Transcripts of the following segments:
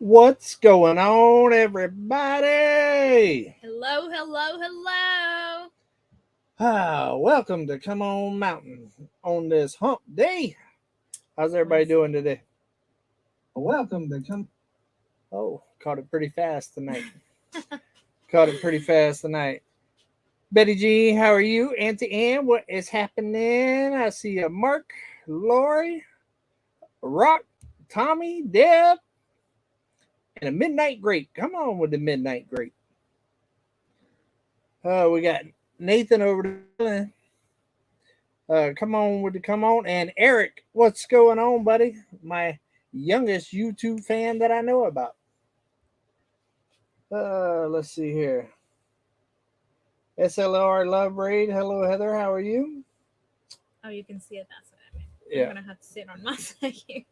What's going on, everybody? Hello, hello, hello. Welcome to Come On Mountain on this hump day. How's everybody doing today? Welcome to Come. Oh, caught it pretty fast tonight. Caught it pretty fast tonight. Betty G, how are you? Auntie Ann, what is happening? I see a Mark, Lori, Rock, Tommy, Deb, and a Midnight Grape. Come on with the Midnight Grape. We got Nathan over there. Come on. And Eric, what's going on, buddy? My youngest YouTube fan that I know about. Let's see here. SLR Love Raid. Hello, Heather. How are you? Oh, you can see it. That's what I mean. Yeah. I'm gonna have to sit on my side here.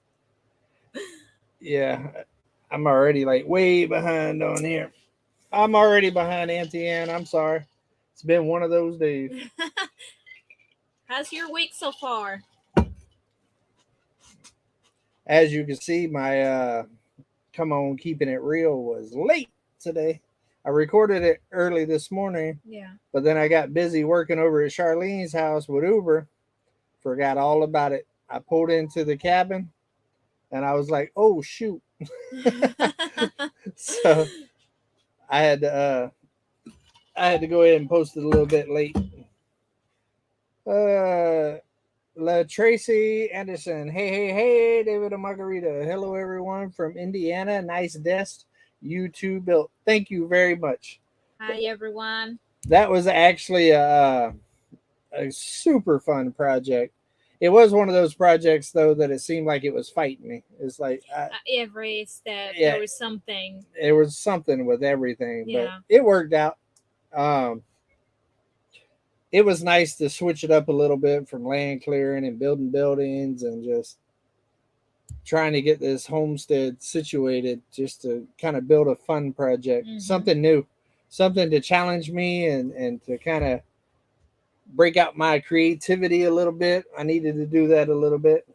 Yeah, I'm already like way behind on here. I'm already behind Auntie Ann. I'm sorry. It's been one of those days. How's your week so far? As you can see, my Come On Keeping It Real was late today. I recorded it early this morning. Yeah. But then I got busy working over at Charlene's house with Uber. Forgot all about it. I pulled into the cabin and I was like, oh shoot. So I had to go ahead and post it a little bit late. La Tracy Anderson. Hey, David and Margarita. Hello, everyone from Indiana. Nice desk you two built. Thank you very much. Hi, everyone. That was actually a super fun project. It was one of those projects, though, that it seemed like it was fighting me. It's like every step, there was something. There was something with everything, Yeah. but it worked out. It was nice to switch it up a little bit from land clearing and building buildings and just trying to get this homestead situated, just to kind of build a fun project, something new, something to challenge me and to kind of break out my creativity a little bit. I needed to do that a little bit.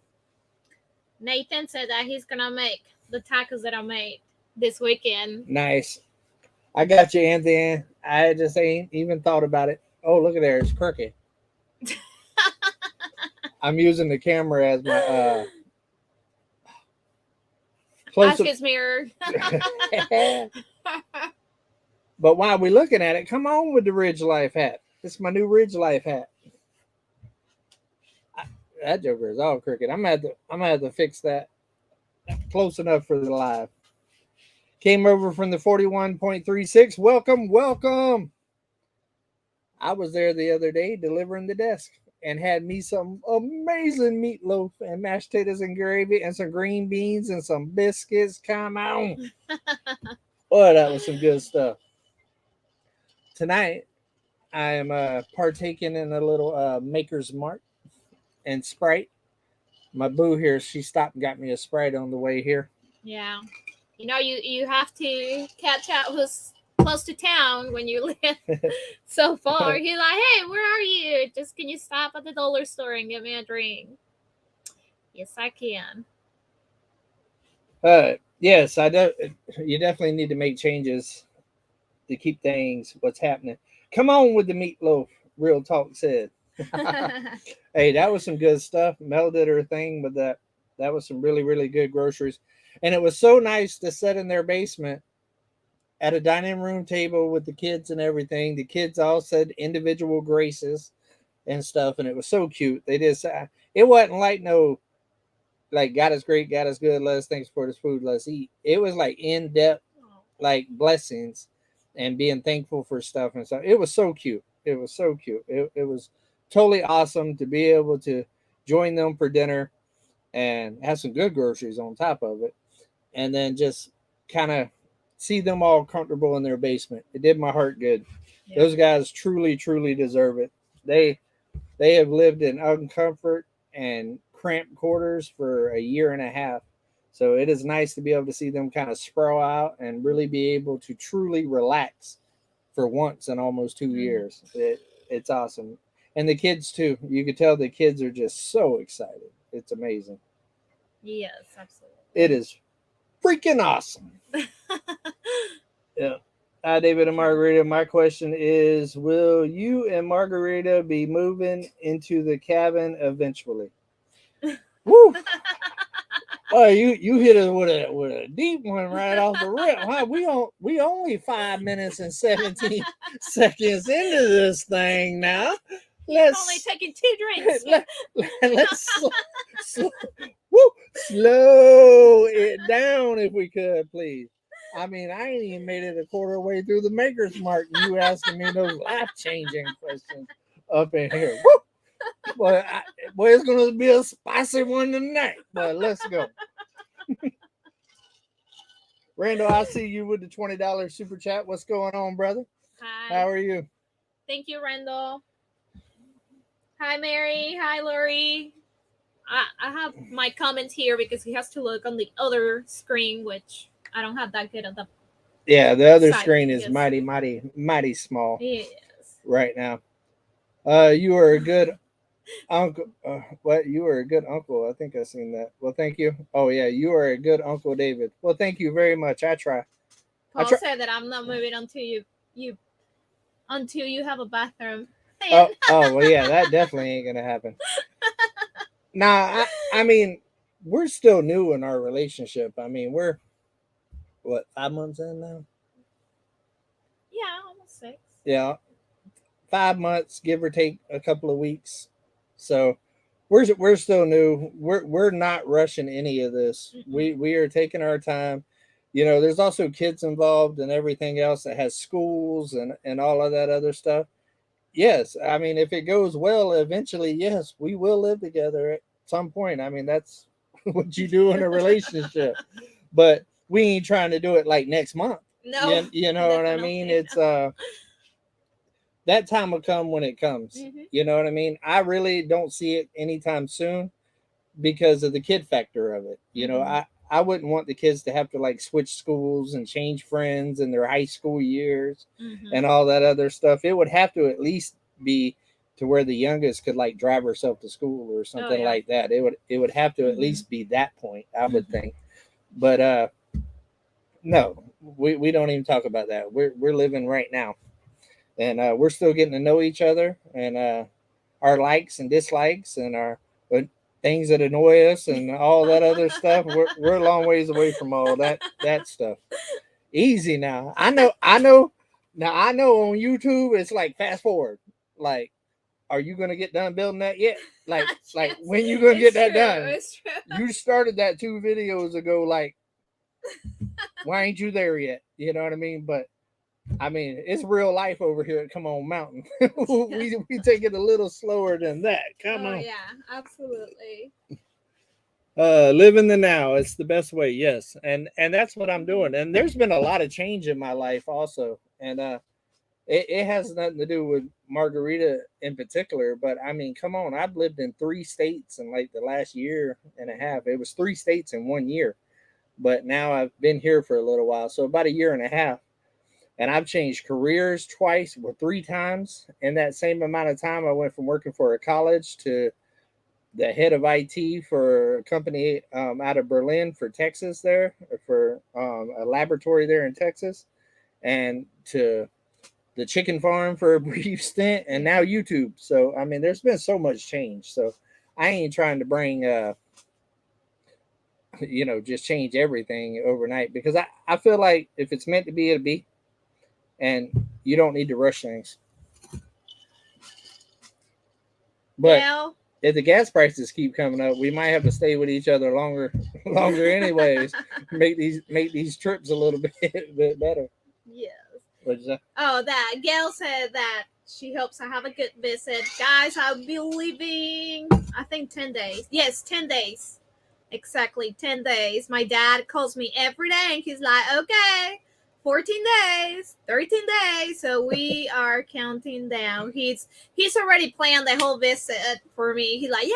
Nathan said that he's gonna make the tacos that I made this weekend. Nice. I got you, Anthony. I just ain't even thought about it. Oh, look at there. It's crooked. I'm using the camera as my close his mirror. But while we're looking at it, come on with the Ridge Life hat. It's my new Ridge Life hat. That joker is all crooked. I'm gonna have to fix that. Close enough for the live. Came over from the 41.36. Welcome. I was there the other day delivering the desk and had me some amazing meatloaf and mashed potatoes and gravy and some green beans and some biscuits. Come on. Boy, that was some good stuff. Tonight, I am partaking in a little Maker's Mark and Sprite. My boo here, she stopped and got me a Sprite on the way here. Yeah. You have to catch out who's close to town when you live so far. He's like, hey, where are you? Just can you stop at the dollar store and get me a drink? Yes, I can. Yes, I do. You definitely need to make changes to keep things what's happening. Come on with the meatloaf, Real Talk said. Hey, that was some good stuff. Mel did her thing with that. That was some really, really good groceries. And it was so nice to sit in their basement at a dining room table with the kids and everything. The kids all said individual graces and stuff, and it was so cute. They did say it wasn't like no, like God is great, God is good, let us thanks for this food, let's eat. It was like in depth, like blessings and being thankful for stuff and stuff. It was so cute. It was so cute. It was totally awesome to be able to join them for dinner and have some good groceries on top of it, and then just kind of see them all comfortable in their basement. It did my heart good. Yeah. Those guys truly deserve it. They have lived in uncomfort and cramped quarters for a year and a half. So it is nice to be able to see them kind of sprawl out and really be able to truly relax for once in almost 2 years. It's awesome. And the kids too. You could tell the kids are just so excited. It's amazing. Yes, absolutely. It is freaking awesome. Yeah. Hi, David and Margarita. My question is, will you and Margarita be moving into the cabin eventually? Woo! Oh, you hit us with a deep one right off the rip. Huh? We only 5 minutes and 17 seconds into this thing now. He's only taking 2 drinks. Let's slow it down if we could, please. I mean, I ain't even made it a quarter way through the maker's mark, and you asking me those life-changing questions up in here. Woo! Boy, it's going to be a spicy one tonight, but let's go. Randall, I see you with the $20 super chat. What's going on, brother? Hi. How are you? Thank you, Randall. Hi, Mary. Hi, Lori. I have my comments here because he has to look on the other screen, which I don't have that good at the. Yeah, the other screen is mighty small. Yes. Right now. You are a good uncle. What? You are a good uncle. I think I've seen that. Well, thank you. Oh yeah, you are a good Uncle David. Well, thank you very much. I try. Paul said that I'm not moving until you have a bathroom. Oh, well, yeah, that definitely ain't gonna happen. Nah, I mean, we're still new in our relationship. I mean, we're what, 5 months in now? Yeah, almost 6. Yeah, 5 months, give or take a couple of weeks. So we're still new. We're not rushing any of this. Mm-hmm. We are taking our time. You know, there's also kids involved and everything else that has schools and all of that other stuff. Yes, I mean, if it goes well, eventually, yes, we will live together at some point. I mean, that's what you do in a relationship. But we ain't trying to do it like next month. No, you know what I mean? It's that time will come when it comes. Mm-hmm. You know what I mean? I really don't see it anytime soon because of the kid factor of it. You know, I wouldn't want the kids to have to like switch schools and change friends in their high school years and all that other stuff. It would have to at least be to where the youngest could like drive herself to school or something like that. It would have to at least be that point, I would think. But no, we don't even talk about that. We're living right now. And we're still getting to know each other and our likes and dislikes and our things that annoy us and all that other stuff. We're a long ways away from all that stuff. Easy now. I know. Now I know on YouTube it's like fast forward. Like, are you gonna get done building that yet? Like when you gonna get that done? You started that 2 videos ago. Like, why ain't you there yet? You know what I mean? But I mean, it's real life over here at Come On Mountain. we take it a little slower than that. Come on. Yeah, absolutely. Live in the now. It's the best way. Yes. And that's what I'm doing. And there's been a lot of change in my life also. And it has nothing to do with Margarita in particular. But I mean, come on. I've lived in 3 states in like the last year and a half. It was 3 states in 1 year. But now I've been here for a little while. So about a year and a half. And I've changed careers twice or 3 times. In that same amount of time, I went from working for a college to the head of IT for a company out of Berlin for Texas there, for a laboratory there in Texas, and to the chicken farm for a brief stint, and now YouTube. So, I mean, there's been so much change. So I ain't trying to bring, just change everything overnight because I feel like if it's meant to be, it'll be. And you don't need to rush things. But if the gas prices keep coming up, we might have to stay with each other longer anyways. make these trips a little bit better. Yes. What'd you say? Oh, that Gail said that she hopes I have a good visit. Guys, I'll be leaving, I think 10 days. Yes, 10 days. Exactly, 10 days. My dad calls me every day and he's like, okay, 14 days, 13 days. So we are counting down. He's already planned the whole visit for me. He's like, yeah,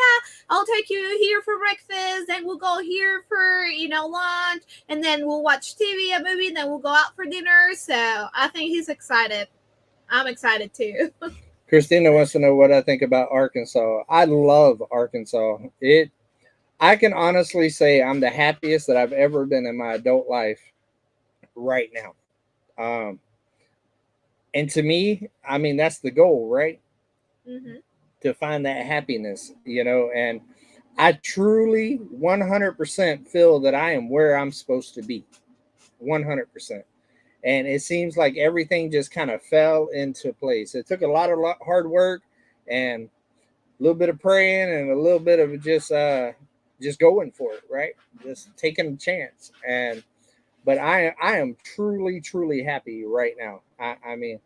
I'll take you here for breakfast. Then we'll go here for, lunch. And then we'll watch TV, a movie. And then we'll go out for dinner. So I think he's excited. I'm excited too. Christina wants to know what I think about Arkansas. I love Arkansas. I can honestly say I'm the happiest that I've ever been in my adult life right now. Um, and to me, I mean, that's the goal, right? Mm-hmm. To find that happiness, and I truly 100% feel that I am where I'm supposed to be. 100%. And it seems like everything just kind of fell into place. It took a lot of hard work and a little bit of praying and a little bit of just going for it, right? Just taking a chance. And but I am truly happy right now. I mean,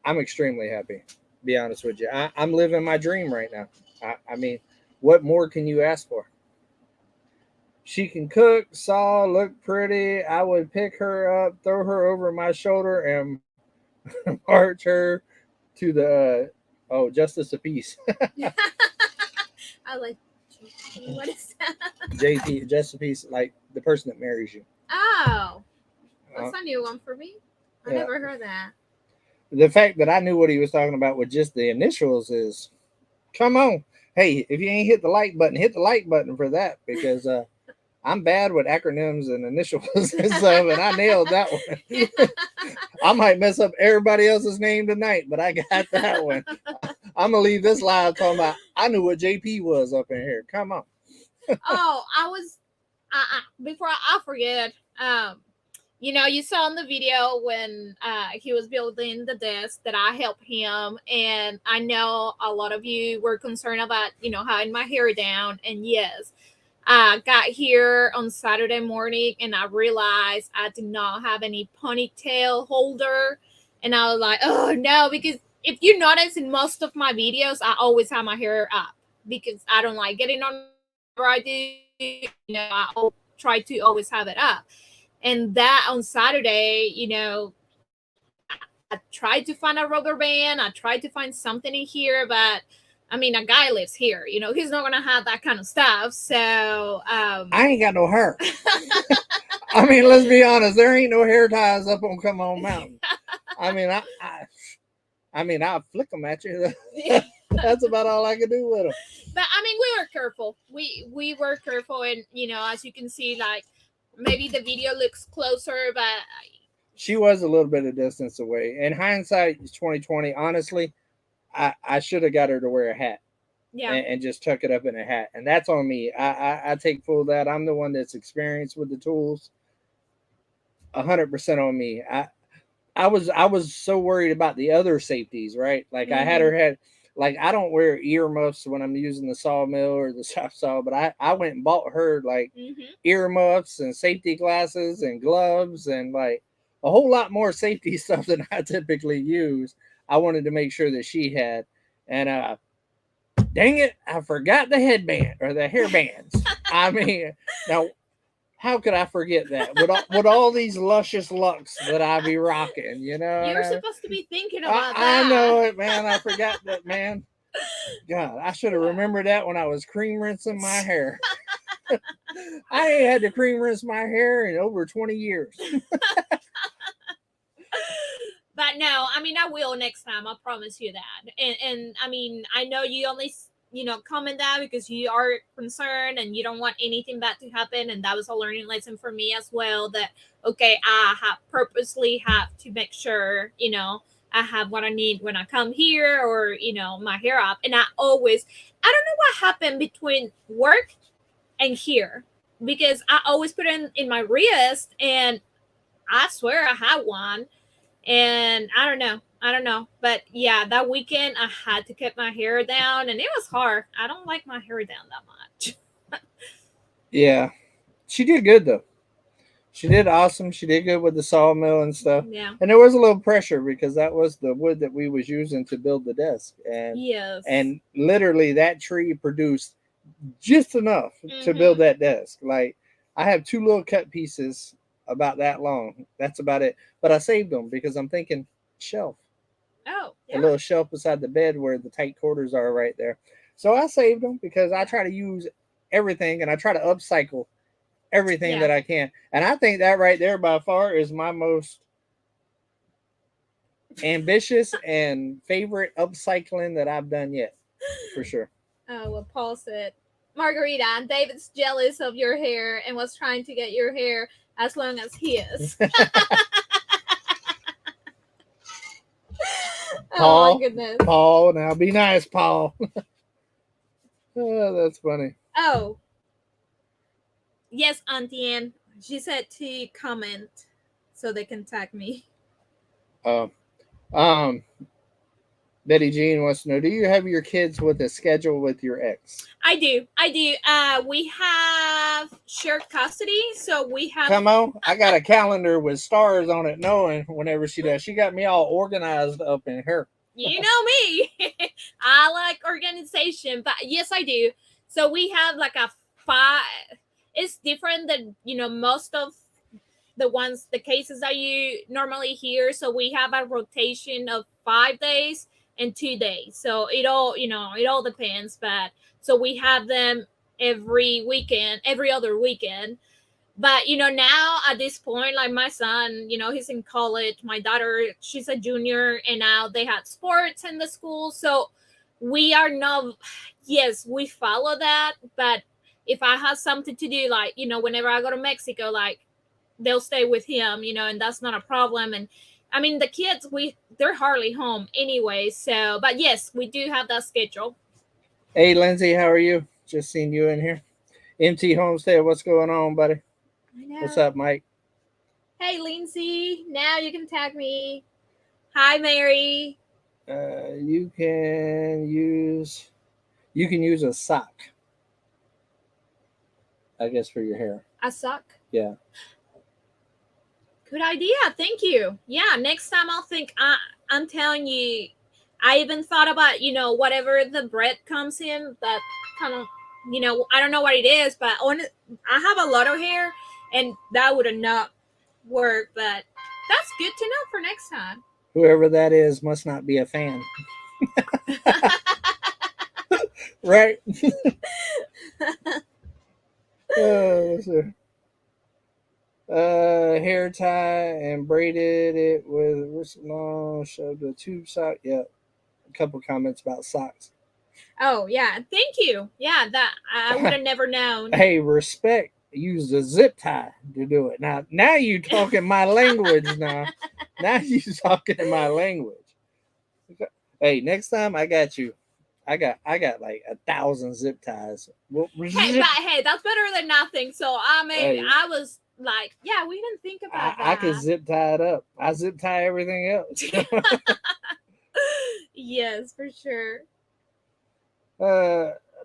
I'm extremely happy. Be honest with you, I'm living my dream right now. I mean, what more can you ask for? She can cook, saw, look pretty. I would pick her up, throw her over my shoulder, and march her to the justice of peace. I like. What is that? JP, justice of peace, like the person that marries you. Oh, Uh, that's a new one for me. I yeah. never heard that. The fact that I knew what he was talking about with just the initials is, come on. Hey, if you ain't hit the like button, hit the like button for that because I'm bad with acronyms and initials and stuff, and I nailed that one. I might mess up everybody else's name tonight, but I got that one. I'm gonna leave this live talking about I knew what JP was up in here. Come on. Oh, I was. Before I forget, you saw in the video when he was building the desk that I helped him, and I know a lot of you were concerned about having my hair down, and yes, I got here on Saturday morning and I realized I did not have any ponytail holder. And I was like, oh no, because if you notice in most of my videos, I always have my hair up because I don't like getting on whatever I do. I try to always have it up. And that on Saturday, I tried to find a rubber band. I tried to find something in here, but I mean, a guy lives here. He's not gonna have that kind of stuff. So I ain't got no hair. I mean, let's be honest. There ain't no hair ties up on Come On Mountain. I mean, I'll flick them at you. That's about all I can do with them. But I mean, we were careful. We were careful, and as you can see, like maybe the video looks closer, but she was a little bit of distance away. In hindsight, 2020. Honestly, I should have got her to wear a hat. Yeah. And just tuck it up in a hat. And that's on me. I take full of that. I'm the one that's experienced with the tools. 100% on me. I was so worried about the other safeties, right? Like I had her head, like I don't wear earmuffs when I'm using the sawmill or the soft saw, but I went and bought her like earmuffs and safety glasses and gloves and like a whole lot more safety stuff than I typically use. I wanted to make sure that she had. And dang it, I forgot the headband or the hair bands. I mean, now how could I forget that? With all these luscious locks that I be rocking, You're supposed to be thinking about that. I know it, man. I forgot that, man. God, I should have remembered that when I was cream rinsing my hair. I ain't had to cream rinse my hair in over 20 years. But no, I mean, I will next time. I promise you that. And I mean, I know you only comment that because you are concerned and you don't want anything bad to happen. And that was a learning lesson for me as well. That okay, I purposely have to make sure I have what I need when I come here, or my hair up. And I don't know what happened between work and here, because I always put it in my wrist, and I swear I had one. And I don't know. But yeah, that weekend I had to cut my hair down, and it was hard. I don't like my hair down that much. Yeah. She did good though. She did awesome. She did good with the sawmill and stuff. Yeah. And there was a little pressure because that was the wood that we was using to build the desk. And yes. And literally that tree produced just enough to build that desk. Like I have two little cut pieces about that long. That's about it. But I saved them because I'm thinking shelf. Oh, yeah. A little shelf beside the bed where the tight quarters are right there. So I saved them because I try to use everything and I try to upcycle everything that I can. And I think that right there by far is my most ambitious and favorite upcycling that I've done yet. For sure. Oh, well, Paul said Margarita, David's jealous of your hair and was trying to get your hair as long as his. Oh Paul, my goodness. Paul, now be nice, Paul. Oh, that's funny. Oh, yes, Auntie Anne. She said to comment so they can tag me. Um, Betty Jean wants to know: do you have your kids with a schedule with your ex? I do. We have shared custody, so we have. Come on, I got a calendar with stars on it, knowing whenever she does. She got me all organized up in here. You know me. I like organization, but yes, I do. So we have like a 5. It's different than most of the cases that you normally hear. So we have a rotation of 5 days and 2 days. So it all depends. But so we have them every weekend, every other weekend. But now at this point, like my son, he's in college. My daughter, she's a junior, and now they have sports in the school. So we are not. Yes, we follow that. But if I have something to do, like whenever I go to Mexico, like they'll stay with him, and that's not a problem. And I mean, the kids, they're hardly home anyway. So, but yes, we do have that schedule. Hey, Lindsay, how are you? Just seen you in here. MT Homestead, what's going on, buddy? I know. What's up, Mike? Hey, Lindsay. Now you can tag me. Hi, Mary. You can use a sock, I guess, for your hair. A sock? Yeah. Good idea. Thank you. Yeah, next time I'll think. I'm telling you, I even thought about, whatever the bread comes in, that kind of, I don't know what it is, but I have a lot of hair, and that would have not worked, but that's good to know for next time. Whoever that is must not be a fan. Right? Let's see. Hair tie and braided it with wrist long, shoved a tube sock. Yeah, a couple comments about socks. Oh yeah, thank you. Yeah, that I would have never known. Hey, respect. Use the zip tie to do it. Now you talking my language. Now you talking in my language. Hey, next time I got you. I got like 1,000 zip ties. Well, hey, that's better than nothing. So I was like, yeah, we didn't think about that. I could zip tie it up. I zip tie everything else. Yes, for sure.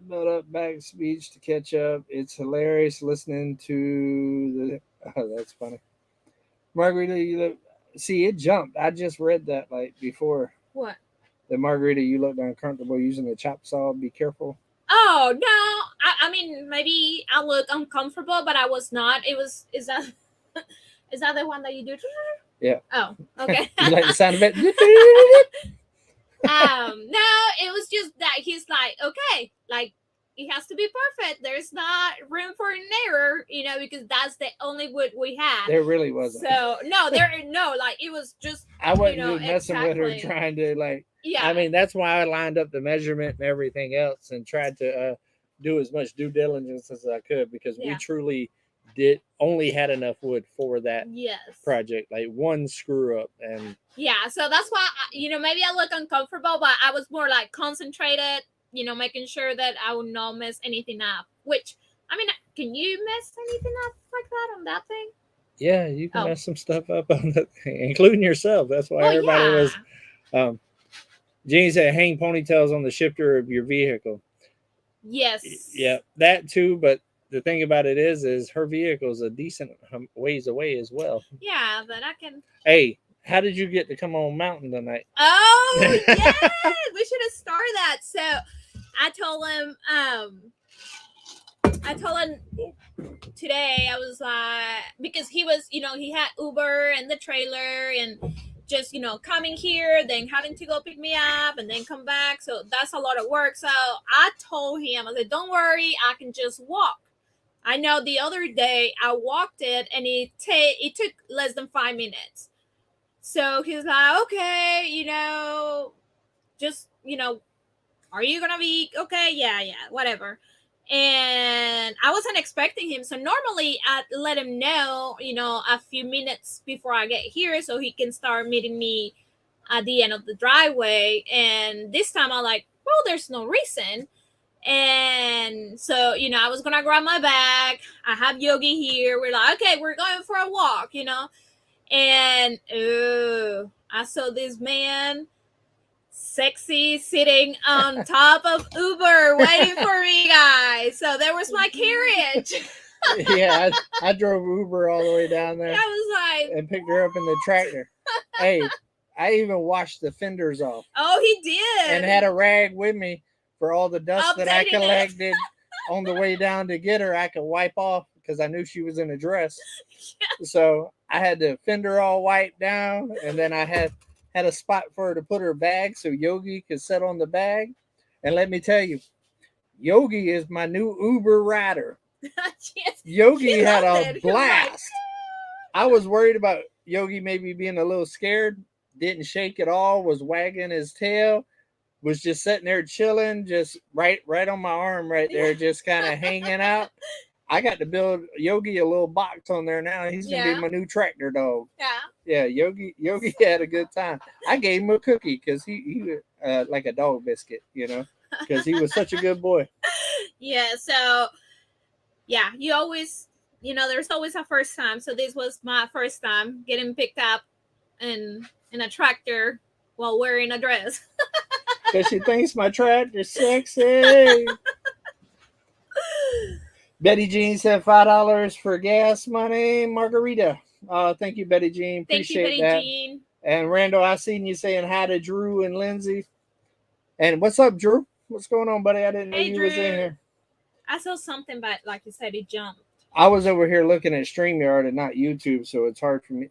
Built up back speech to catch up. It's hilarious listening to the. Oh, that's funny. Margarita, you look. See, it jumped. I just read that like before. What? The Margarita, you looked uncomfortable using the chop saw. Be careful. Oh no! I mean, maybe I look uncomfortable, but I was not. Is that the one that you do? Yeah. Oh, okay. You like the sound of it? No, it was just that he's like, okay, like it has to be perfect. There's not room for an error, because that's the only wood we had. There really wasn't. So like it was just. I wasn't just messing with her, trying to like. Yeah. I mean, that's why I lined up the measurement and everything else, and tried to do as much due diligence as I could, because we truly only had enough wood for that project, like one screw up. And yeah, so that's why maybe I look uncomfortable, but I was more like concentrated, making sure that I would not mess anything up. Which, I mean, can you mess anything up like that on that thing? Yeah, you can mess some stuff up on that thing, including yourself. That's why everybody was. Jeannie said, hang ponytails on the shifter of your vehicle. Yes. Yeah, that too. But the thing about it is her vehicle is a decent ways away as well. Yeah, but I can. Hey, how did you get to come on mountain tonight? Oh, yes. We should have started that. So I told him today, I was like, because he was, he had Uber and the trailer and just, coming here, then having to go pick me up and then come back. So that's a lot of work. So I told him, I said, don't worry, I can just walk. I know the other day I walked it and it took less than 5 minutes. So he's like, okay, just, are you going to be okay? Yeah, whatever. And I wasn't expecting him. So normally I'd let him know, a few minutes before I get here so he can start meeting me at the end of the driveway. And this time I'm like, well, there's no reason. And so, I was going to grab my bag. I have Yogi here. We're like, okay, we're going for a walk, And I saw this man sexy sitting on top of Uber waiting for me, guys. So there was my carriage. Yeah, I drove Uber all the way down there. I was like, and picked her up in the tractor. Hey, I even washed the fenders off. Oh, he did. And had a rag with me for all the dust that I Updating collected on the way down to get her. I could wipe off because I knew she was in a dress. Yeah. So I had the fender all wiped down, and then I had a spot for her to put her bag so Yogi could sit on the bag. And let me tell you, Yogi is my new Uber rider. Yes, Yogi had a blast. Like, I was worried about Yogi maybe being a little scared. Didn't shake at all. Was wagging his tail. Was just sitting there chilling, just right on my arm right there, just kind of hanging out. I got to build Yogi a little box on there now. He's gonna be my new tractor dog. Yeah. Yogi had a good time. I gave him a cookie because he like a dog biscuit, because he was such a good boy. Yeah. So yeah, you always, there's always a first time. So this was my first time getting picked up in a tractor while wearing a dress. Because she thinks my tractor's sexy. Betty Jean said $5 for gas money, margarita. Thank you, Betty Jean. Appreciate Thank you, Betty Jean. And Randall, I seen you saying hi to Drew and Lindsay. And what's up, Drew? What's going on, buddy? I didn't know you was in here. I saw something, but like you said, it jumped. I was over here looking at StreamYard and not YouTube, so it's hard for me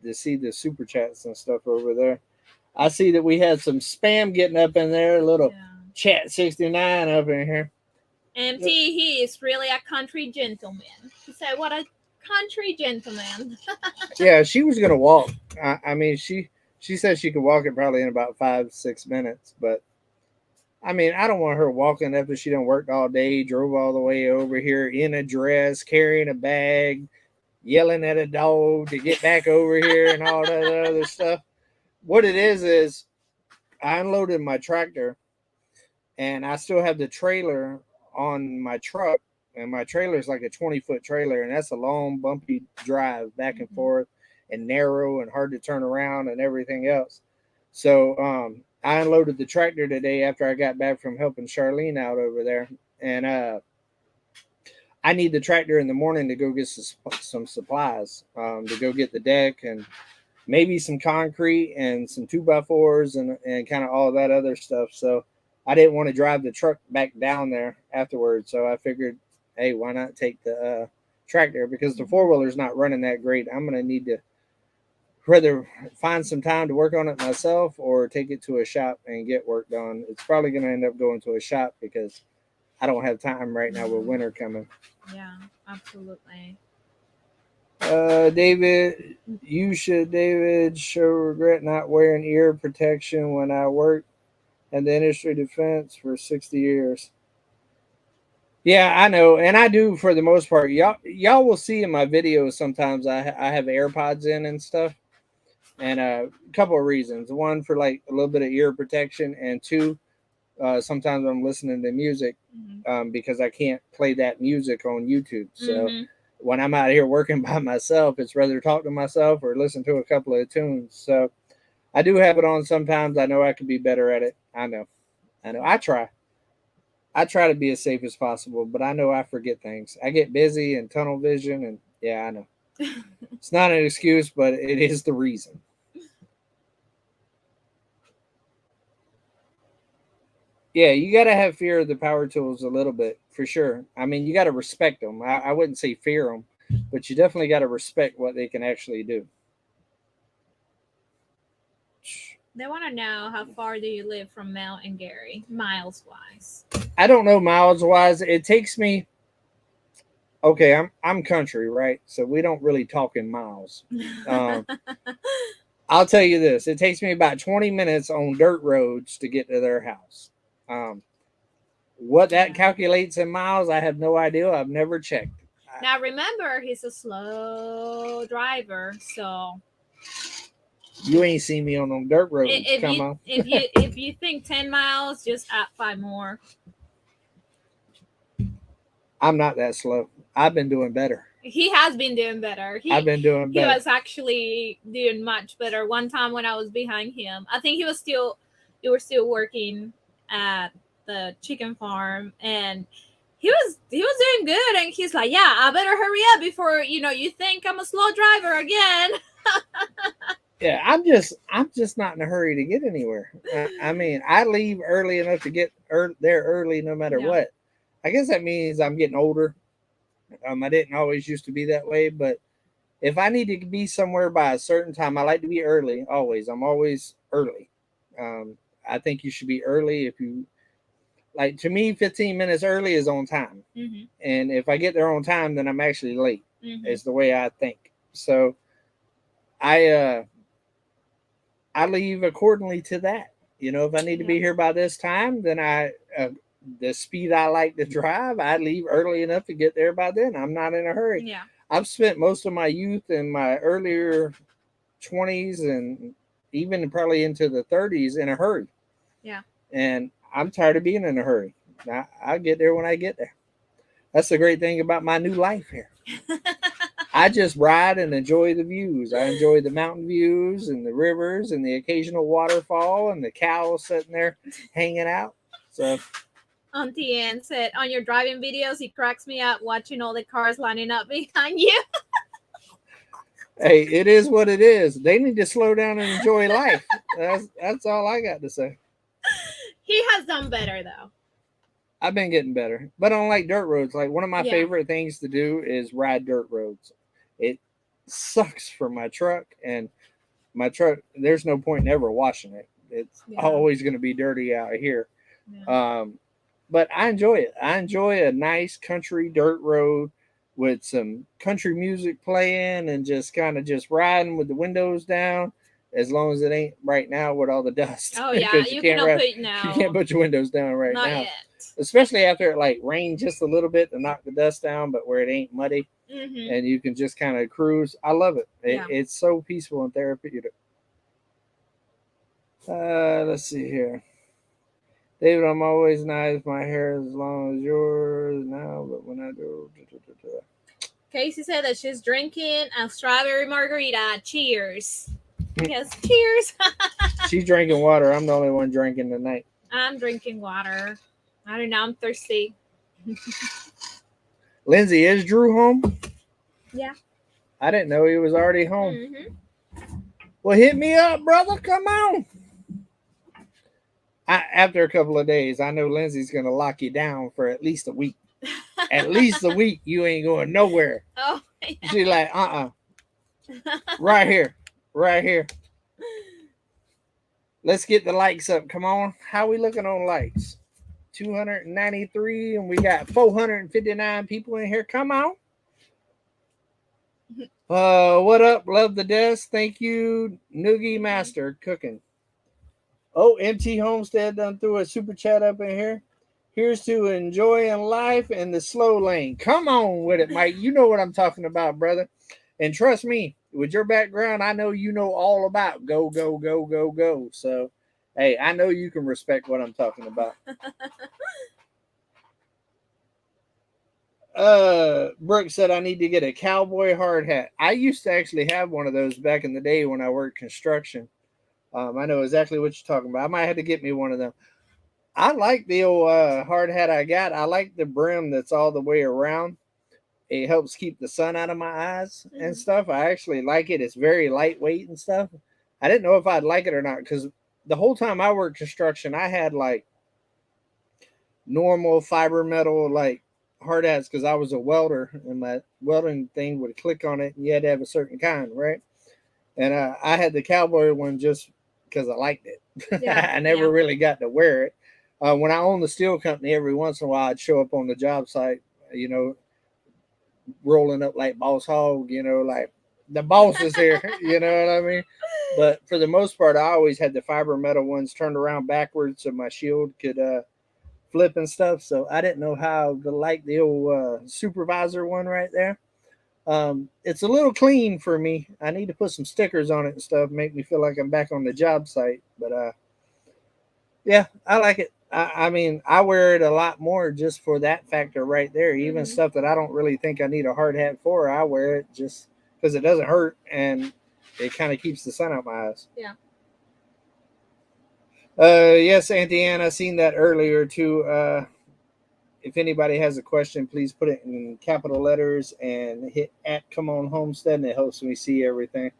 to see the super chats and stuff over there. I see that we had some spam getting up in there, a little chat 69 up in here. MT, he is really a country gentleman. He said, what a country gentleman. Yeah, she was going to walk. I mean, she said she could walk it probably in about 5-6 minutes. But, I mean, I don't want her walking after she done worked all day, drove all the way over here in a dress, carrying a bag, yelling at a dog to get back over here and all that other stuff. What it is I unloaded my tractor and I still have the trailer on my truck, and my trailer is like a 20-foot trailer, and that's a long, bumpy drive back and forth and narrow and hard to turn around and everything else. So I unloaded the tractor today after I got back from helping Charlene out over there, and I need the tractor in the morning to go get some supplies, to go get the deck and maybe some concrete and some 2x4s and kind of all that other stuff. So I didn't want to drive the truck back down there afterwards. So I figured, hey, why not take the tractor? Because the 4-wheeler is not running that great. I'm going to need to rather find some time to work on it myself or take it to a shop and get work done. It's probably going to end up going to a shop because I don't have time right now with winter coming. Yeah, absolutely. David show regret not wearing ear protection when I worked in the industry defense for 60 years. Yeah, I know. And I do for the most part. Y'all will see in my videos sometimes I have AirPods in and stuff. And a couple of reasons. One, for like a little bit of ear protection. And two, sometimes I'm listening to music because I can't play that music on YouTube. So when I'm out here working by myself, it's rather talk to myself or listen to a couple of tunes. So I do have it on sometimes. I know I could be better at it. I know. I try to be as safe as possible, but I know I forget things. I get busy and tunnel vision, and yeah, I know. It's not an excuse, but it is the reason. Yeah, you got to have fear of the power tools a little bit, for sure. I mean, you got to respect them. I wouldn't say fear them, but you definitely got to respect what they can actually do. They want to know how far do you live from Mel and Gary, miles-wise? I don't know miles-wise. It takes me... Okay, I'm country, right? So we don't really talk in miles. I'll tell you this. It takes me about 20 minutes on dirt roads to get to their house. What that calculates in miles, I have no idea. I've never checked. Now remember, he's a slow driver, so You ain't seen me on them dirt roads. Come on. if you think 10 miles, just add 5 more. I'm not that slow. I've been doing better. He has been doing better. I've been doing better. He was actually doing much better. One time when I was behind him, I think you were still working at the chicken farm, and he was doing good. And he's like, "Yeah, I better hurry up before you think I'm a slow driver again." Yeah, I'm just not in a hurry to get anywhere. I mean, I leave early enough to get there early, no matter what. I guess that means I'm getting older. I didn't always used to be that way, but if I need to be somewhere by a certain time, I like to be early. Always, I'm always early. I think you should be early. If you like, to me, 15 minutes early is on time, and if I get there on time, then I'm actually late. Is the way I think. So, I leave accordingly to that. If I need to be here by this time, then the speed I like to drive, I leave early enough to get there by then. I'm not in a hurry. Yeah. I've spent most of my youth and my earlier 20s and even probably into the 30s in a hurry. Yeah. And I'm tired of being in a hurry. I'll get there when I get there. That's the great thing about my new life here. I just ride and enjoy the views. I enjoy the mountain views and the rivers and the occasional waterfall and the cows sitting there hanging out. So Auntie Ann said, on your driving videos, he cracks me up watching all the cars lining up behind you. Hey, it is what it is. They need to slow down and enjoy life. That's all I got to say. He has done better, though. I've been getting better. But on like dirt roads, like one of my favorite things to do is ride dirt roads. It sucks for my truck, and my truck, there's no point in ever washing it. It's always going to be dirty out here. Yeah. But I enjoy it. I enjoy a nice country dirt road with some country music playing and just kind of just riding with the windows down, as long as it ain't right now with all the dust. Oh yeah, you can't put your windows down right Not now. Yet. Especially after it like rained just a little bit to knock the dust down, but where it ain't muddy and you can just kind of cruise. I love it. It's so peaceful and therapeutic. Let's see here. David, I'm always nice. My hair is as long as yours now, but when I do. Casey said that she's drinking a strawberry margarita. Cheers. Yes, cheers. She's drinking water. I'm the only one drinking tonight. I'm drinking water. I don't know. I'm thirsty. Lindsay, is Drew home? Yeah. I didn't know he was already home. Well, hit me up, brother. Come on. After a couple of days, I know Lindsay's going to lock you down for at least a week. At least a week. You ain't going nowhere. Oh, yeah. She's like, Right here. Right here. Let's get the likes up. Come on. How we looking on likes? 293, and we got 459 people in here. Come on. What up? Love the desk. Thank you, Noogie Master Cooking. Oh, MT Homestead done threw a super chat up in here. Here's to enjoying life in the slow lane. Come on with it, Mike. You know what I'm talking about, brother. And trust me, with your background, I know you know all about go, go, go, go, go. So, hey, I know you can respect what I'm talking about. Brooke said I need to get a cowboy hard hat. I used to actually have one of those back in the day when I worked construction. I know exactly what you're talking about. I might have to get me one of them. I like the old hard hat I got. I like the brim that's all the way around. It helps keep the sun out of my eyes and stuff. I actually like it. It's very lightweight and stuff. I didn't know if I'd like it or not because the whole time I worked construction, I had like normal fiber metal like hard hats because I was a welder and my welding thing would click on it and you had to have a certain kind, right? And I had the cowboy one just because I liked it. Yeah, I never really got to wear it. When I owned the steel company, every once in a while I'd show up on the job site, rolling up like Boss Hog, like the boss is here, you know what I mean? But for the most part, I always had the fiber metal ones turned around backwards so my shield could flipping stuff. So I didn't know how to like the old supervisor one right there. It's a little clean for me. I need to put some stickers on it and stuff, make me feel like I'm back on the job site. But yeah, I like it. I mean, I wear it a lot more just for that factor right there. Even stuff that I don't really think I need a hard hat for, I wear it just because it doesn't hurt and it kind of keeps the sun out my eyes. Yeah. Yes, Auntie Ann, I seen that earlier too. If anybody has a question, please put it in capital letters and hit @cmonhomesteading. It helps me see everything.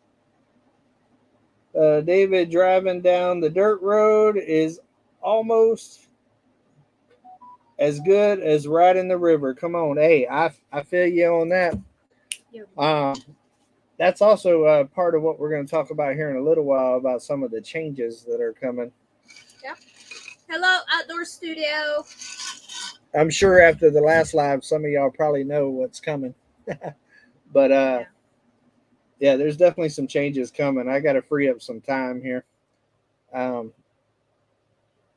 David, driving down the dirt road is almost as good as riding the river. Come on. Hey, I feel you on that. Yep. That's also part of what we're going to talk about here in a little while about some of the changes that are coming. Yeah. Hello, Outdoor Studio. I'm sure after the last live, some of y'all probably know what's coming. But yeah, there's definitely some changes coming. I got to free up some time here.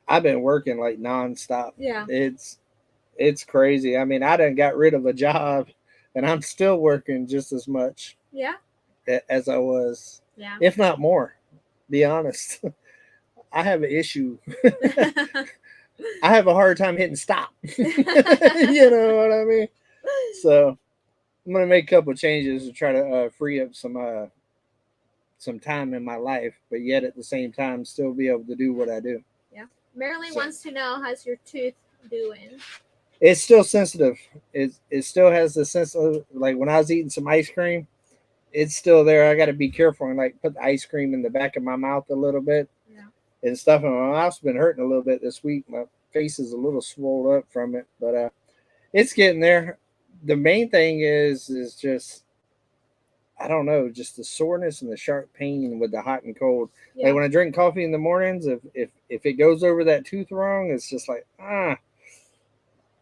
I've been working like nonstop. Yeah. It's crazy. I mean, I done got rid of a job, and I'm still working just as much. Yeah. As I was. Yeah. If not more. Be honest. I have an issue. I have a hard time hitting stop. You know what I mean? So I'm gonna make a couple changes to try to free up some time in my life, but yet at the same time still be able to do what I do. Yeah. Marilyn wants to know, how's your tooth doing? It's still sensitive. It still has the sense of, like, when I was eating some ice cream, it's still there. I got to be careful and like put the ice cream in the back of my mouth a little bit. Yeah. And stuff in my mouth's been hurting a little bit this week. My face is a little swollen up from it, but it's getting there. The main thing is just, I don't know, just the soreness and the sharp pain with the hot and cold. Yeah. Like when I drink coffee in the mornings, if it goes over that tooth wrong, it's just like, I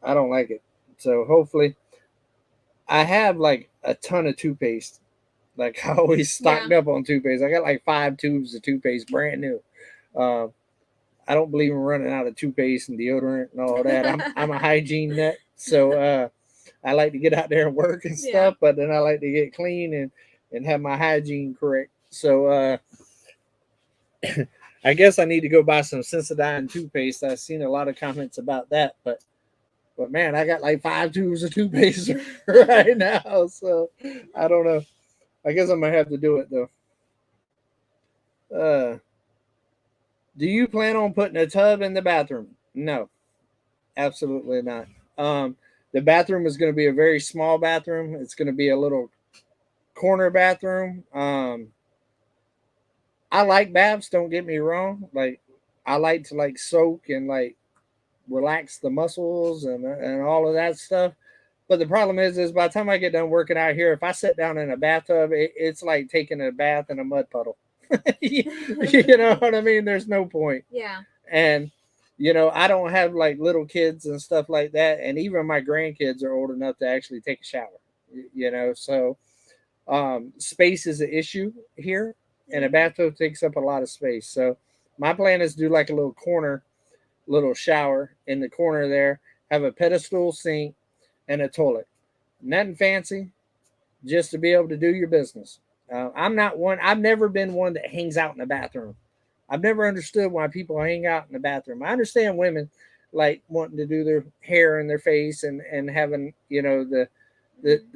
don't like it. So hopefully, I have like a ton of toothpaste. Like I always stocked up on toothpaste. I got like 5 tubes of toothpaste, brand new. I don't believe in running out of toothpaste and deodorant and all that. I'm a hygiene nut, so I like to get out there and work and stuff. But then I like to get clean and have my hygiene correct. So I guess I need to go buy some Sensodyne toothpaste. I've seen a lot of comments about that, but man, I got like 5 tubes of toothpaste right now. So I don't know. I guess I might have to do it though. Do you plan on putting a tub in the bathroom? No, absolutely not. The bathroom is going to be a very small bathroom. It's going to be a little corner bathroom. I like baths, don't get me wrong. Like, I like to like soak and like relax the muscles and all of that stuff. But the problem is by the time I get done working out here, if I sit down in a bathtub, it's like taking a bath in a mud puddle. You know what I mean? There's no point. Yeah. And I don't have like little kids and stuff like that, and even my grandkids are old enough to actually take a shower. So space is an issue here, and a bathtub takes up a lot of space. So my plan is to do like a little shower in the corner there, have a pedestal sink and a toilet. Nothing fancy, just to be able to do your business. I've never been one that hangs out in the bathroom. I've never understood why people hang out in the bathroom. I understand women like wanting to do their hair and their face and having, the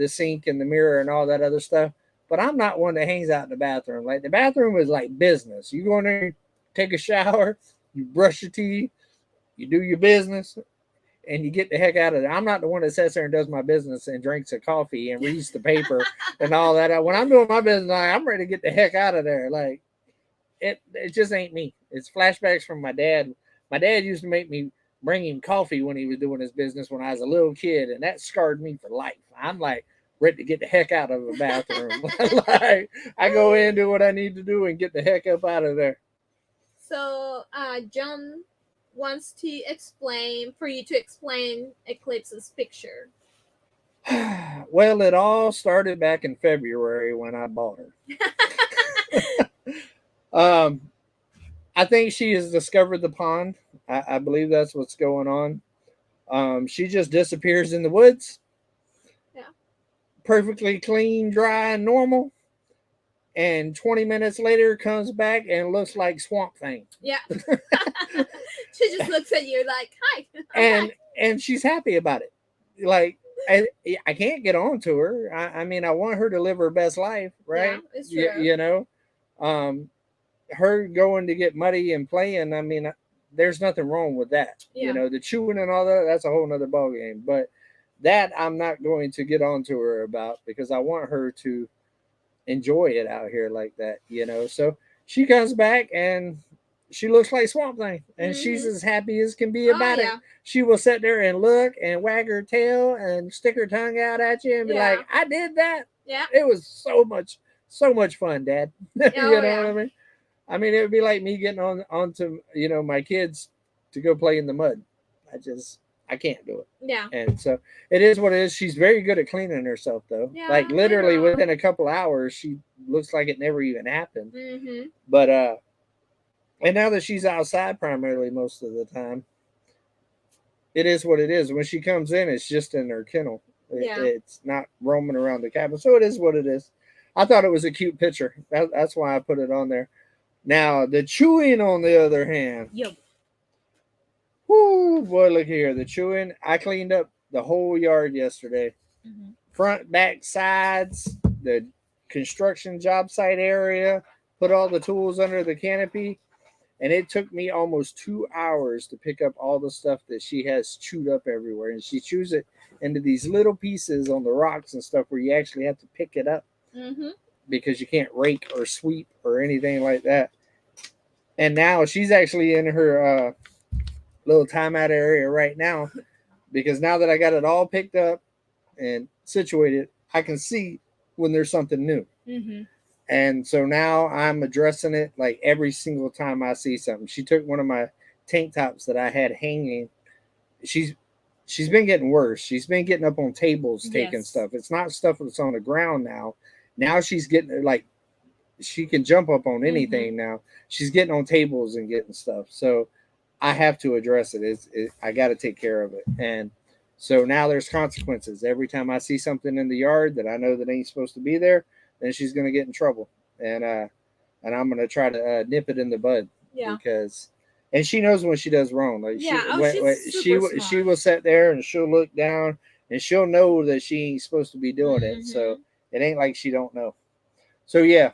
sink and the mirror and all that other stuff. But I'm not one that hangs out in the bathroom. Like, the bathroom is like business. You go in there, take a shower, you brush your teeth, you do your business, and you get the heck out of there. I'm not the one that sits there and does my business and drinks a coffee and reads the paper and all that. When I'm doing my business, I'm ready to get the heck out of there. Like, it just ain't me. It's flashbacks from my dad. My dad used to make me bring him coffee when he was doing his business when I was a little kid, and that scarred me for life. I'm like ready to get the heck out of the bathroom. Like, I go in, do what I need to do, and get the heck up out of there. So John wants to for you to explain Eclipse's picture. Well, it all started back in February when I bought her. I think she has discovered the pond. I believe that's what's going on. She just disappears in the woods. Yeah. Perfectly clean, dry, and normal. And 20 minutes later comes back and looks like Swamp Thing. Yeah. She just looks at you like, hi. And she's happy about it. Like, I can't get on to her. I mean, I want her to live her best life, right? Yeah, it's true. You know, her going to get muddy and playing. I mean, there's nothing wrong with that. Yeah. You know, the chewing and all that's a whole nother ball game. But that I'm not going to get on to her about because I want her to enjoy it out here like that. You know, so she comes back and she looks like Swamp Thing, and she's as happy as can be about it. She will sit there and look and wag her tail and stick her tongue out at you and be like, "I did that. Yeah, it was so much fun, Dad." You know what I mean? I mean, it would be like me getting onto my kids to go play in the mud. I can't do it. Yeah. And so it is what it is. She's very good at cleaning herself, though. Yeah, like literally within a couple hours, she looks like it never even happened. Mm-hmm. But and now that she's outside primarily most of the time, it is what it is. When she comes in, it's just in her kennel. It's not roaming around the cabin. So it is what it is. I thought it was a cute picture. That's why I put it on there. Now, the chewing, on the other hand. Yep. Whoo, boy, look here. The chewing. I cleaned up the whole yard yesterday. Mm-hmm. Front, back, sides, the construction job site area. Put all the tools under the canopy. And it took me almost 2 hours to pick up all the stuff that she has chewed up everywhere. And she chews it into these little pieces on the rocks and stuff where you actually have to pick it up. Mm-hmm. Because you can't rake or sweep or anything like that. And now she's actually in her little timeout area right now. Because now that I got it all picked up and situated, I can see when there's something new. Mm-hmm. And so now I'm addressing it like every single time I see something. She took one of my tank tops that I had hanging. She's been getting worse. She's been getting up on tables taking stuff. It's not stuff that's on the ground now. Now she's getting like she can jump up on anything now. She's getting on tables and getting stuff. So I have to address it. I got to take care of it. And so now there's consequences. Every time I see something in the yard that I know that ain't supposed to be there, then she's going to get in trouble. And I'm going to try to nip it in the bud. Yeah. And she knows when she does wrong. Like she will sit there and she'll look down and she'll know that she ain't supposed to be doing it. So it ain't like she don't know. So yeah,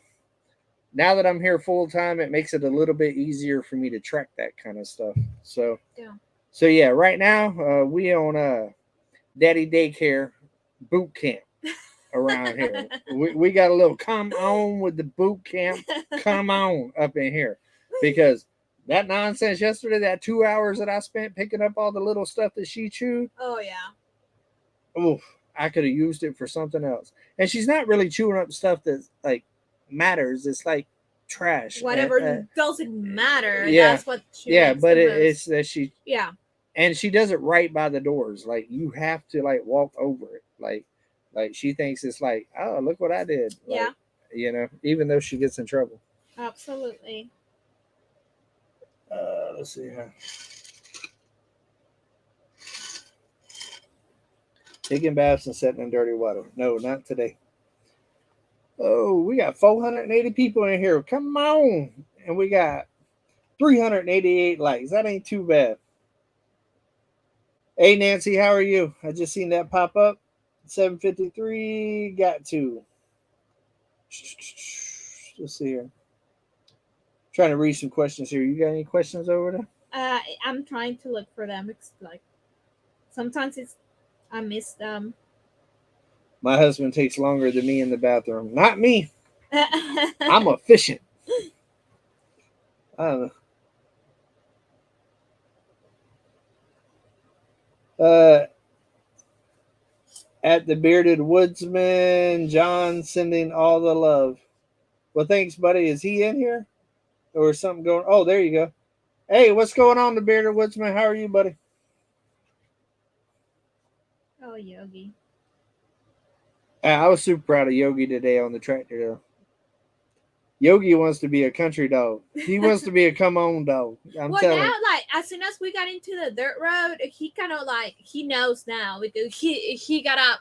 now that I'm here full time, it makes it a little bit easier for me to track that kind of stuff. So yeah, right now we own Daddy Daycare boot camp around here. We got a little come on with the boot camp, come on up in here, because that nonsense yesterday, that 2 hours that I spent picking up all the little stuff that she chewed. Oh yeah. Oof, I could have used it for something else. And she's not really chewing up stuff that like matters. It's like trash. Whatever doesn't matter. Yeah. That's what she but it's that she. Yeah. And she does it right by the doors. Like you have to like walk over it. Like she thinks it's like, oh, look what I did. Like, even though she gets in trouble. Absolutely. Let's see here. Taking baths and sitting in dirty water. No, not today. Oh, we got 480 people in here. Come on. And we got 388 likes. That ain't too bad. Hey, Nancy, how are you? I just seen that pop up. 753. Got to. Let's see here. Trying to read some questions here. You got any questions over there? I'm trying to look for them. It's like sometimes I miss them. My husband takes longer than me in the bathroom. Not me. I'm efficient. I don't know. At the Bearded Woodsman, John sending all the love. Well, thanks, buddy. Is he in here? Or something going? Oh, there you go. Hey, what's going on, the Bearded Woodsman? How are you, buddy? Oh, Yogi. I was super proud of Yogi today on the tractor, though. Yogi wants to be a country dog. He wants to be a come on dog. I'm well, telling now, you. like, as soon as we got into the dirt road, he kind of like, he knows now because he got up,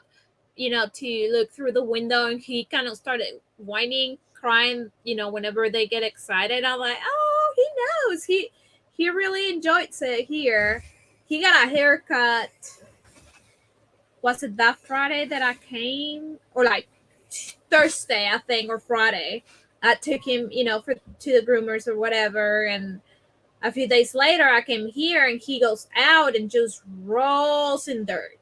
you know, to look through the window, and he kind of started whining, crying, you know, whenever they get excited. I'm like, oh, he knows. He really enjoyed it here. He got a haircut. Was it that Friday that I came, or like Thursday, I think, or Friday? I took him, you know, to the groomers or whatever, and a few days later, I came here, and he goes out and just rolls in dirt.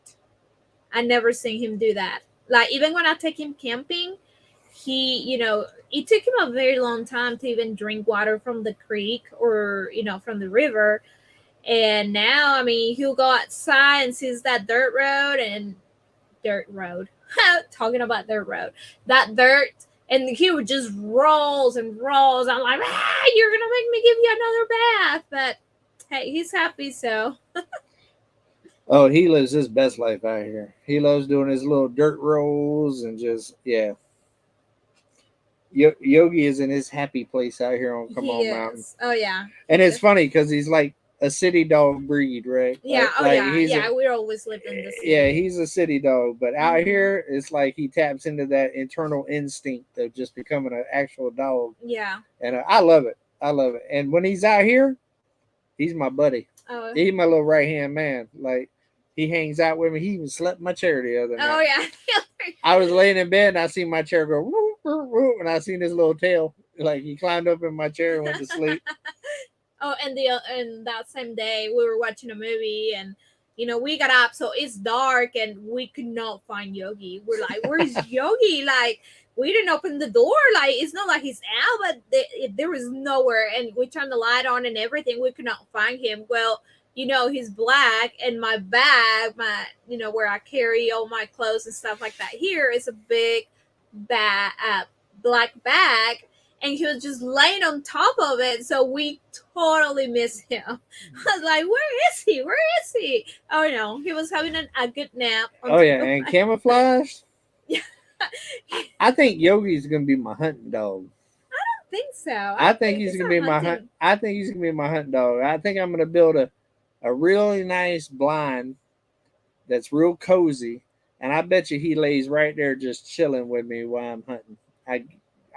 I never seen him do that. Like, even when I take him camping, he, you know, it took him a very long time to even drink water from the creek or, you know, from the river. And now, I mean, he'll go outside and sees that dirt road, talking about dirt road, that dirt, and he would just rolls and rolls. I'm like, you're gonna make me give you another bath. But hey, he's happy, so. Oh, he lives his best life out here. He loves doing his little dirt rolls and just, yeah. Yogi is in his happy place out here on Come He On Mountain. is. Oh yeah. And it's funny because he's like a city dog breed, right? Yeah. Like, Oh like yeah. he's Yeah. We always lived in the city. yeah, he's a city dog, but out Mhm. here it's like he taps into that internal instinct of just becoming an actual dog, Yeah. and I love it. I love it. And when he's out here, he's my buddy. Oh. He's my little right hand man. Like he hangs out with me. He even slept in my chair the other night. Oh yeah. I was laying in bed and I seen my chair go woo, woo, woo, and I seen his little tail. Like he climbed up in my chair and went to sleep. Oh, and that same day we were watching a movie, and you know, we got up, so it's dark, and we could not find Yogi. We're like, where's Yogi? Like, we didn't open the door. Like, it's not like he's out, but there was nowhere. And we turned the light on and everything. We could not find him. Well, you know, he's black, and my bag, you know, where I carry all my clothes and stuff like that, here is a big black bag, and he was just laying on top of it, so we totally missed him. I was like, where is he? Where is he? Oh no, he was having a good nap. Oh yeah, and camouflage. I think Yogi's gonna be my hunting dog. I don't think so. I think he's gonna be my hunt. I think he's gonna be my hunting dog. I think I'm gonna build a really nice blind that's real cozy, and I bet you he lays right there just chilling with me while I'm hunting.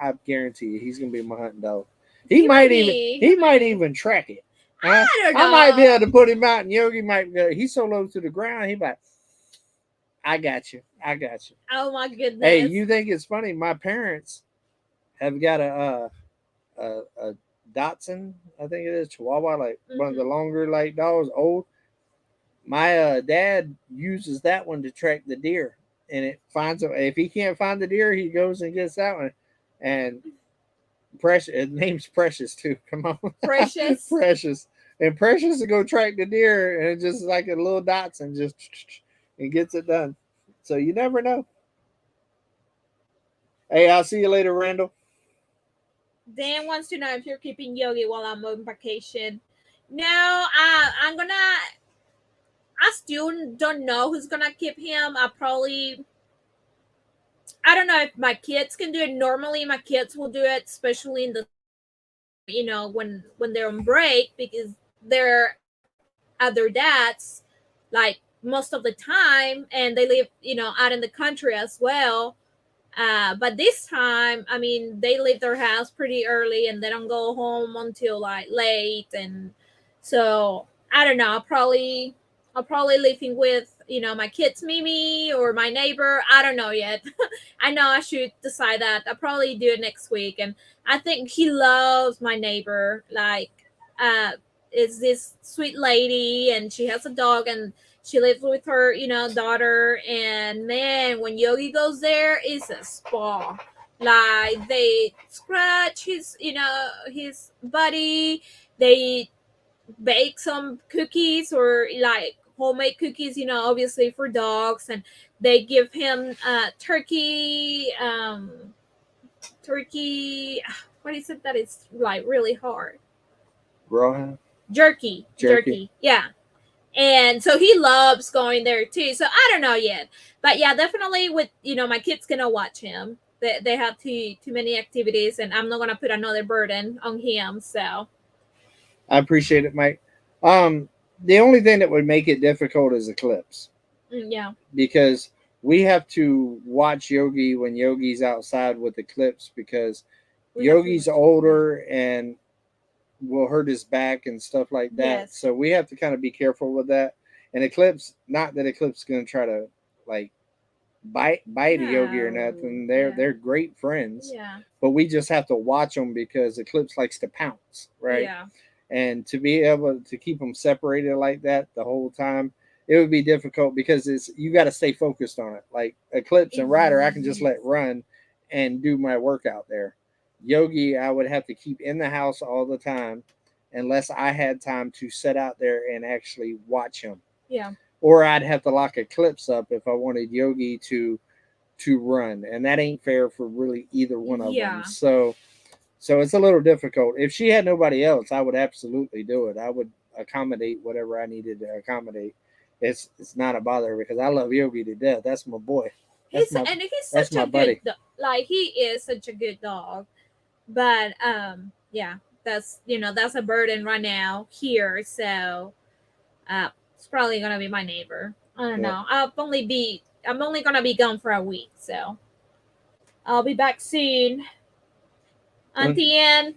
I guarantee you he's gonna be my hunting dog. He might even track it. I don't know. I might be able to put him out, and Yogi might go. He's so low to the ground. He might. I got you. Oh my goodness. Hey, you think it's funny? My parents have got a Dachshund, I think it is, Chihuahua, like one of the longer like dogs, old. My dad uses that one to track the deer, and it finds him. If he can't find the deer, he goes and gets that one. And Precious, it name's Precious too. Come on, Precious. Precious, and Precious to go track the deer, and it's just like a little Dachshund, just and gets it done. So you never know. Hey, I'll see you later, Randall. Dan wants to know if you're keeping Yogi while I'm on vacation. No, I still don't know who's gonna keep him. I don't know if my kids can do it. Normally my kids will do it, especially in the, you know, when they're on break, because they're at their dad's like most of the time, and they live, you know, out in the country as well. But this time, I mean, they leave their house pretty early, and they don't go home until like late, and so I don't know. I'll probably leave him with, you know, my kids, Mimi, or my neighbor. I don't know yet. I know I should decide that. I'll probably do it next week, and I think he loves my neighbor. Like, is this sweet lady, and she has a dog, and she lives with her, you know, daughter. And man, when Yogi goes there, it's a spa. Like, they scratch his, you know, his body. They bake some cookies, or like homemade cookies, you know, obviously for dogs. And they give him turkey. What is it that is like really hard? Raw Jerky. Yeah. And so he loves going there too. So I don't know yet. But yeah, definitely with, you know, my kids gonna watch him. they have too many activities, and I'm not gonna put another burden on him. So I appreciate it, Mike. The only thing that would make it difficult is eclipse, yeah, because we have to watch Yogi when Yogi's outside with eclipse, because we have to Yogi's watch- older and will hurt his back and stuff like that. Yes. So we have to kind of be careful with that. And eclipse, not that eclipse is going to try to like bite a Yogi or No, nothing. yeah. They're great friends, Yeah, but we just have to watch them because eclipse likes to pounce, right? yeah, And to be able to keep them separated like that the whole time, it would be difficult, because it's, you got to stay focused on it. Like eclipse and rider, I can just let run and do my workout there. Yogi, I would have to keep in the house all the time unless I had time to sit out there and actually watch him. yeah, Or I'd have to lock eclipse up if I wanted Yogi to run, and that ain't fair for really either one of Yeah. them. So it's a little difficult. If she had nobody else, I would absolutely do it. I would accommodate whatever I needed to accommodate. It's not a bother, because I love Yogi to death. That's my boy. That's he's that's such my a buddy. good like he is such a good dog, but yeah, that's that's a burden right now here. So it's probably gonna be my neighbor. I don't know. I'm only gonna be gone for a week, so I'll be back soon. Auntie Ann,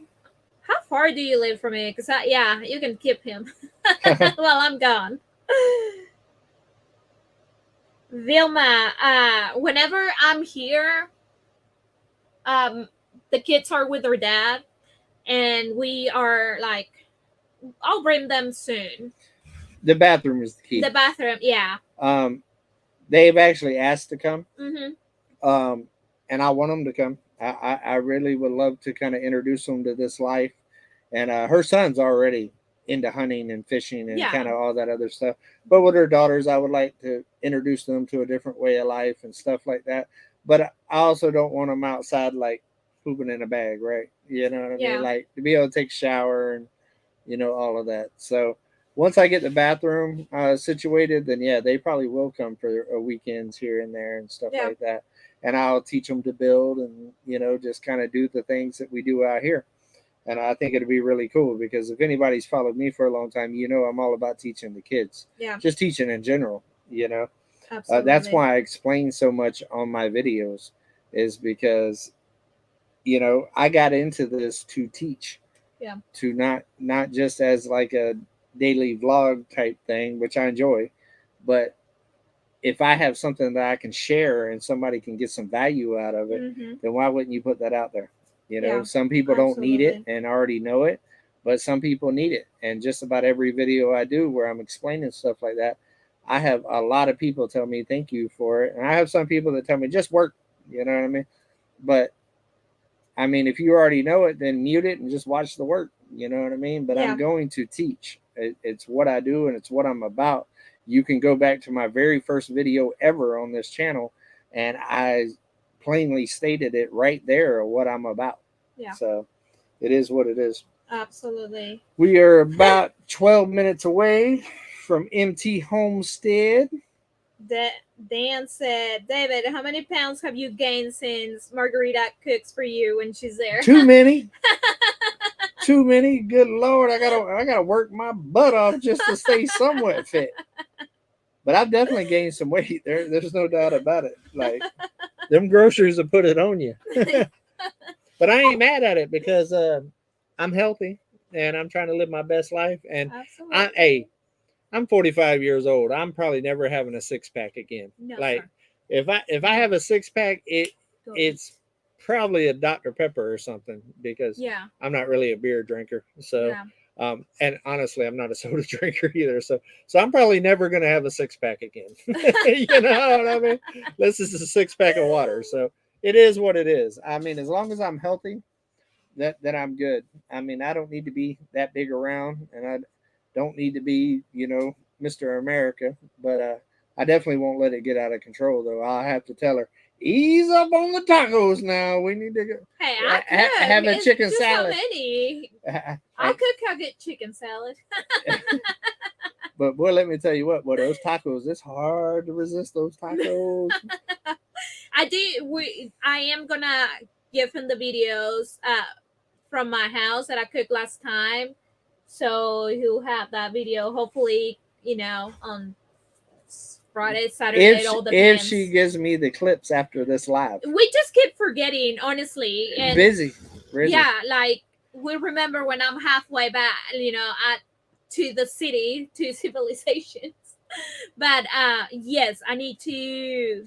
how far do you live from me? Because yeah, you can keep him while I'm gone. Vilma, whenever I'm here, the kids are with their dad, and we are like, I'll bring them soon. The bathroom is the key. The bathroom, yeah. They've actually asked to come. Mm-hmm. And I want them to come. I really would love to kind of introduce them to this life. And her son's already into hunting and fishing and Yeah. kind of all that other stuff. But with her daughters, I would like to introduce them to a different way of life and stuff like that. But I also don't want them outside like pooping in a bag, right? You know what I Yeah. mean? Like to be able to take a shower and, all of that. So once I get the bathroom situated, then yeah, they probably will come for weekends here and there and stuff Yeah. like that. And I'll teach them to build and, just kind of do the things that we do out here. And I think it'd be really cool, because if anybody's followed me for a long time, I'm all about teaching the kids. Yeah. Just teaching in general, Absolutely. That's why I explain so much on my videos, is because, I got into this to teach. Yeah. To not just as like a daily vlog type thing, which I enjoy, but if I have something that I can share and somebody can get some value out of it, Mm-hmm. then why wouldn't you put that out there? Yeah, some people don't need it absolutely. and already know it, but some people need it. And just about every video I do where I'm explaining stuff like that, I have a lot of people tell me thank you for it. And I have some people that tell me just work, you know what I mean? But I mean, if you already know it, then mute it and just watch the work. You know what I mean? But Yeah. I'm going to teach. It's what I do and it's what I'm about. You can go back to my very first video ever on this channel, and I plainly stated it right there of what I'm about. Yeah. So it is what it is. Absolutely. We are about 12 minutes away from MT Homestead. Dan said, David, how many pounds have you gained since Margarita cooks for you when she's there? Too many. Too many. Good Lord, I gotta work my butt off just to stay somewhat fit. But I've definitely gained some weight. There's no doubt about it. Like them groceries will put it on you. But I ain't mad at it, because I'm healthy and I'm trying to live my best life. And Absolutely. I'm 45 years old. I'm probably never having a 6-pack again. No, like sir. if I have a 6-pack, it's probably a Dr. Pepper or something, because Yeah. I'm not really a beer drinker. So Yeah. And honestly, I'm not a soda drinker either. So I'm probably never gonna have a 6-pack again. You know what I mean? This is a 6-pack of water. So it is what it is. I mean, as long as I'm healthy, then I'm good. I mean, I don't need to be that big around, and I don't need to be, Mr. America. But I definitely won't let it get out of control, though. I'll have to tell her, ease up on the tacos now. We need to go. Hey, I could have a chicken salad. So many. I could get chicken salad. But boy, let me tell you what, boy, those tacos, it's hard to resist those tacos. I am gonna give him the videos from my house that I cooked last time, so he'll have that video. Hopefully, on Friday, Saturday, it all If depends. she gives me the clips after this live. We just keep forgetting, honestly, and busy. yeah, like we remember when I'm halfway back, to the city, to civilizations. But yes, I need to.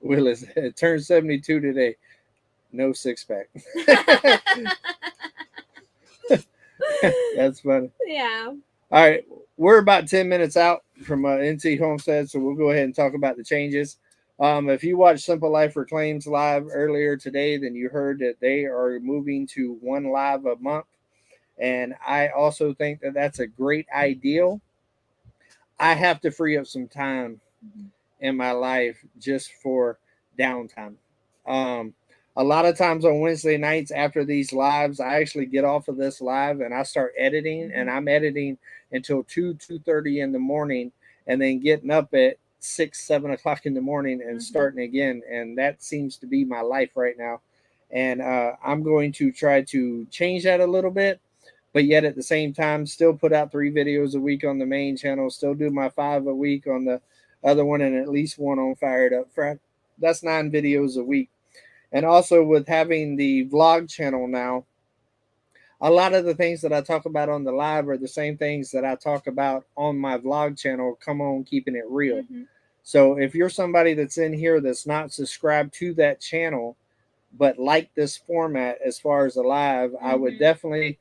Willis turned 72 today. No six pack. That's funny. Yeah. All right, we're about 10 minutes out from NC Homestead, so we'll go ahead and talk about the changes. If you watched Simple Life Reclaims live earlier today, then you heard that they are moving to one live a month, and I also think that that's a great ideal. I have to free up some time in my life just for downtime. A lot of times on Wednesday nights after these lives, I actually get off of this live and I start editing, and I'm editing until 2:30 in the morning, and then getting up at 6-7 o'clock in the morning and starting again. And that seems to be my life right now. And I'm going to try to change that a little bit, but yet at the same time, still put out 3 videos a week on the main channel, still do my 5 a week on the other one, and at least 1 on Fired Up Friday. That's 9 videos a week. And also with having the vlog channel now, a lot of the things that I talk about on the live are the same things that I talk about on my vlog channel. Come on, keeping it real. So if you're somebody that's in here that's not subscribed to that channel, but like this format as far as the live, I would definitely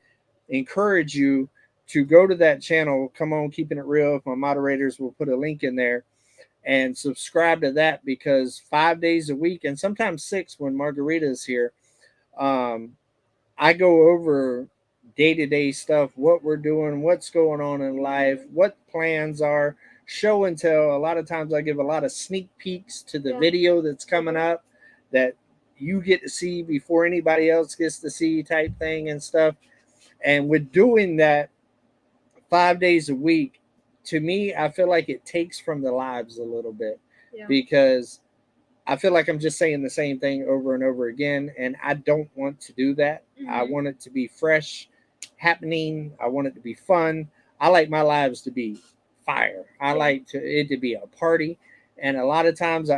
encourage you to go to that channel. Come on, keeping it real. If my moderators will put a link in there, and subscribe to that, because 5 days a week, and sometimes 6 when Margarita is here, I go over day-to-day stuff, what we're doing, what's going on in life, what plans are, show and tell. A lot of times I give a lot of sneak peeks to the video that's coming up that you get to see before anybody else gets to see, type thing and stuff. And with doing that 5 days a week, to me, I feel like it takes from the lives a little bit, because I feel like I'm just saying the same thing over and over again, and I don't want to do that. I want it to be fresh, happening. I want it to be fun. I like my lives to be fire. I like it to be a party. And a lot of times,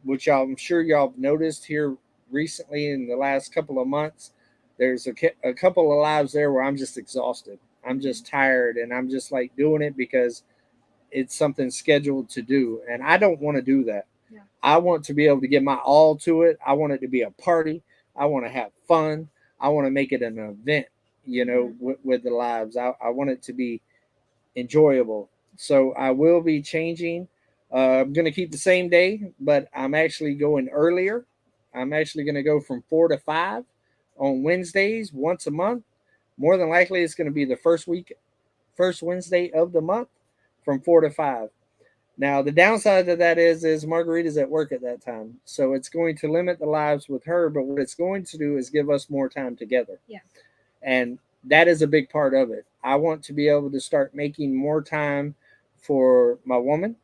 which I'm sure y'all have noticed here recently in the last couple of months, there's a couple of lives there where I'm just exhausted. I'm just tired, and I'm just like doing it because it's something scheduled to do. And I don't want to do that. I want to be able to give my all to it. I want it to be a party. I want to have fun. I want to make it an event, with the lives. I want it to be enjoyable. So I will be changing. I'm going to keep the same day, but I'm actually going earlier. I'm actually going to go from 4 to 5 on Wednesdays once a month. More than likely, it's going to be the first Wednesday of the month from 4 to 5. Now, the downside of that is Margarita's at work at that time. So it's going to limit the lives with her, but what it's going to do is give us more time together. And that is a big part of it. I want to be able to start making more time for my woman,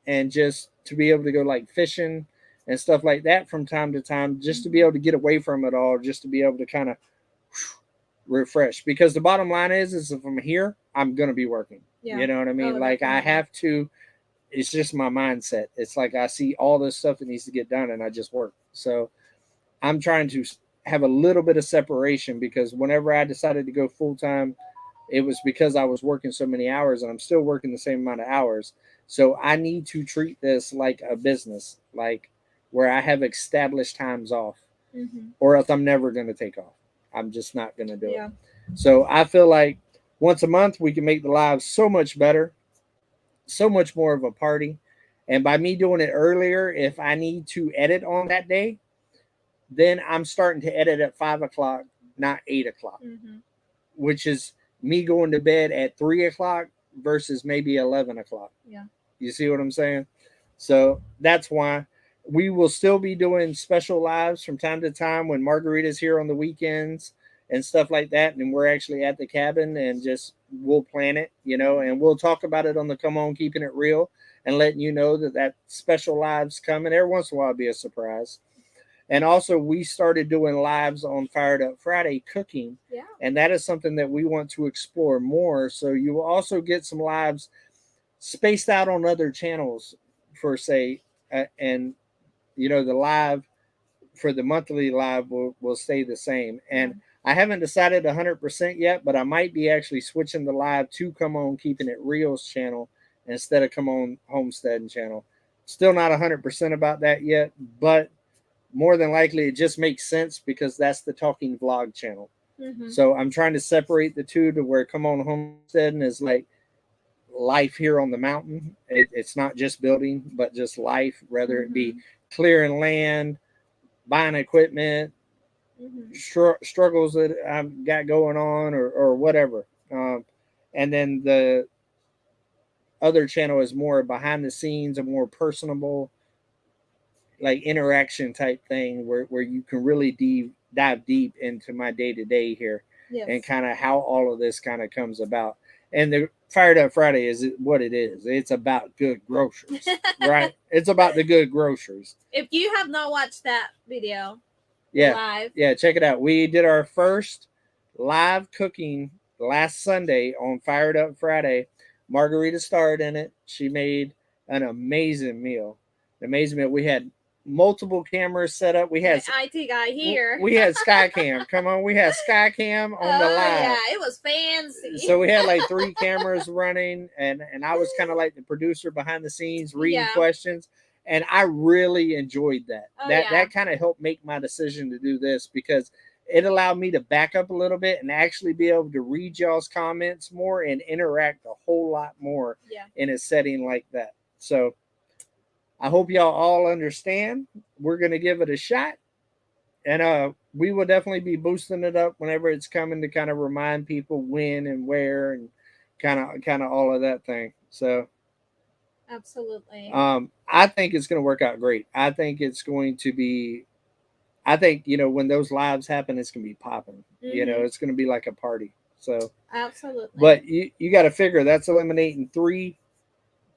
and just to be able to go like fishing and stuff like that from time to time, just to be able to get away from it all, just to be able to kind of refresh. Because the bottom line is if I'm here, I'm going to be working. You know what I mean? Like I have to. It's just my mindset. It's like I see all this stuff that needs to get done, and I just work. So I'm trying to have a little bit of separation, because whenever I decided to go full time, it was because I was working so many hours, and I'm still working the same amount of hours. So I need to treat this like a business, like where I have established times off, or else I'm never going to take off. I'm just not going to do it. So I feel like once a month, we can make the lives so much better, so much more of a party. And by me doing it earlier, if I need to edit on that day, then I'm starting to edit at 5 o'clock, not 8 o'clock, which is me going to bed at 3 o'clock versus maybe 11 o'clock. You see what I'm saying? So that's why we will still be doing special lives from time to time when Margarita's here on the weekends and stuff like that. And we're actually at the cabin, and just we'll plan it, and we'll talk about it on the Come On Keeping It Real, and letting you know that special live's coming. Every once in a while it'll be a surprise. And also, we started doing lives on Fired Up Friday cooking, Yeah. and that is something that we want to explore more. So you will also get some lives spaced out on other channels, for say, and the live for the monthly live will stay the same. And I haven't decided 100% yet, but I might be actually switching the live to Come On Keeping It Real's channel instead of Come On Homesteading channel. Still not 100% about that yet, but more than likely it just makes sense because that's the talking vlog channel. Mm-hmm. So I'm trying to separate the two to where Come On Homesteading is like life here on the mountain. It's not just building, but just life, whether it be clearing land, buying equipment, struggles that I've got going on, or whatever. And then the other channel is more behind the scenes, a more personable, like interaction type thing where you can really dive deep into my day to day here. Yes. And kind of how all of this kind of comes about. And the Fired Up Friday is what it is. It's about good groceries, right? It's about the good groceries. If you have not watched that video, live, check it out. We did our first live cooking last Sunday on Fired Up Friday. Margarita starred in it. She made an amazing meal. We had multiple cameras set up. We had IT guy here. We had Skycam. Come on, we had Skycam on the live. Yeah, it was fancy. So we had like 3 cameras running, and I was kind of like the producer behind the scenes, reading questions, and I really enjoyed that. That kind of helped make my decision to do this because it allowed me to back up a little bit and actually be able to read y'all's comments more and interact a whole lot more in a setting like that. So I hope y'all all understand. We're going to give it a shot. And we will definitely be boosting it up whenever it's coming to kind of remind people when and where and kind of all of that thing. So absolutely. I think it's going to work out great. I think it's going to be, when those lives happen, it's going to be popping. It's going to be like a party. So absolutely. But you got to figure that's eliminating three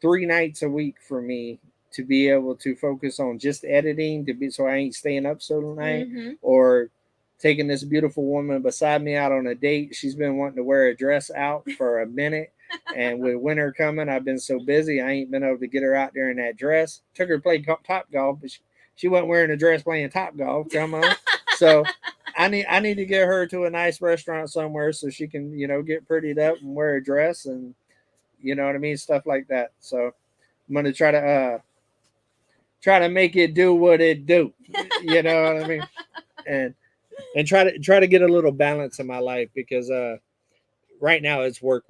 nights a week for me to be able to focus on just editing so I ain't staying up so night or taking this beautiful woman beside me out on a date. She's been wanting to wear a dress out for a minute. And with winter coming, I've been so busy, I ain't been able to get her out there in that dress. Took her to play Top Golf, but she wasn't wearing a dress playing Top Golf. Come on. So I need to get her to a nice restaurant somewhere so she can, get prettied up and wear a dress and, you know what I mean? Stuff like that. So I'm going to try to make it do what it do. You know what I mean? And try to get a little balance in my life because right now it's work.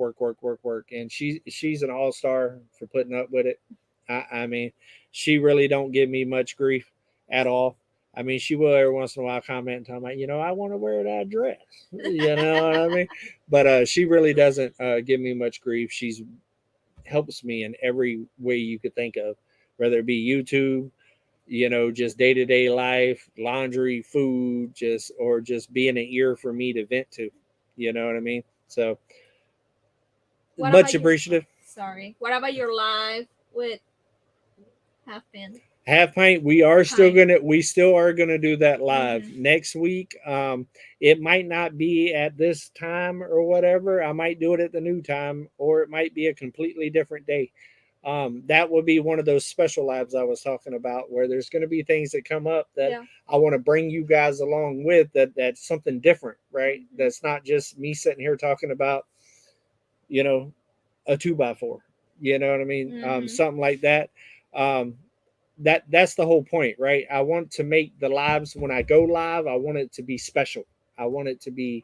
And she's an all-star for putting up with it. I mean, she really don't give me much grief at all. I mean, she will every once in a while comment and talk about, I want to wear that dress. You know what I mean? But she really doesn't give me much grief. She's helps me in every way you could think of, whether it be YouTube, just day-to-day life, laundry, food, just being an ear for me to vent to. You know what I mean? So much appreciative. What about your live with Half Pint? We still are gonna do that live next week. It might not be at this time or whatever. I might do it at the new time, or it might be a completely different day. That would be one of those special lives I was talking about, where there's going to be things that come up that I want to bring you guys along with. That's something different, right? That's not just me sitting here talking about, a 2x4. You know what I mean? Something like that. That's the whole point, right? I want to make the lives, when I go live, I want it to be special. I want it to be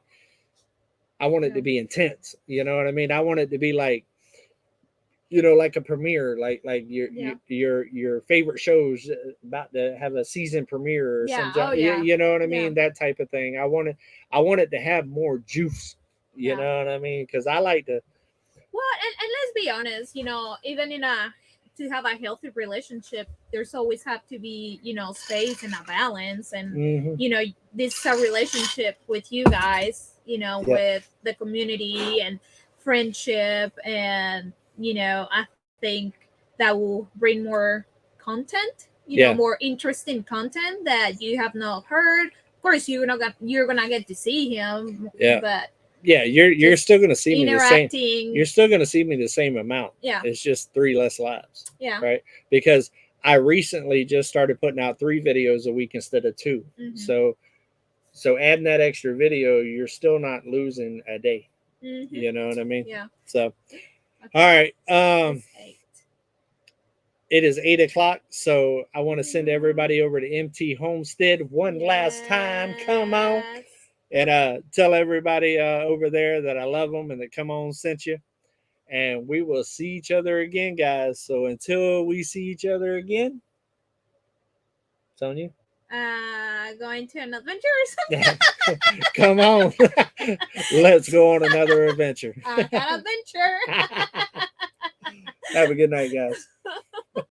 intense. You know what I mean? I want it to be like, like a premiere, like your favorite shows about to have a season premiere or something. You know what I mean? That type of thing. I want it to have more juice. You know what I mean? Because I like to. Well, and let's be honest, even to have a healthy relationship, there's always have to be, space and a balance. And, this is a relationship with you guys, with the community and friendship. And, I think that will bring more content you know, more interesting content that you have not heard. Of course, you're gonna get to see him. Yeah. But yeah, you're still gonna see me the same. interacting. You're still gonna see me the same amount. Yeah. It's just 3 less lives. Yeah. Right. Because I recently just started putting out 3 videos a week instead of 2. Mhm. So adding that extra video, you're still not losing a day. Mhm. You know what I mean? Yeah. So, Okay. all right. It's 8. It is 8 o'clock. So I want to send everybody over to MT Homestead one last time. Come on. Yes. And tell everybody over there that I love them and that Come On sent you. And we will see each other again, guys. So until we see each other again, Sonia? Going to an adventure or something? Come on. Let's go on another adventure. An adventure. Have a good night, guys.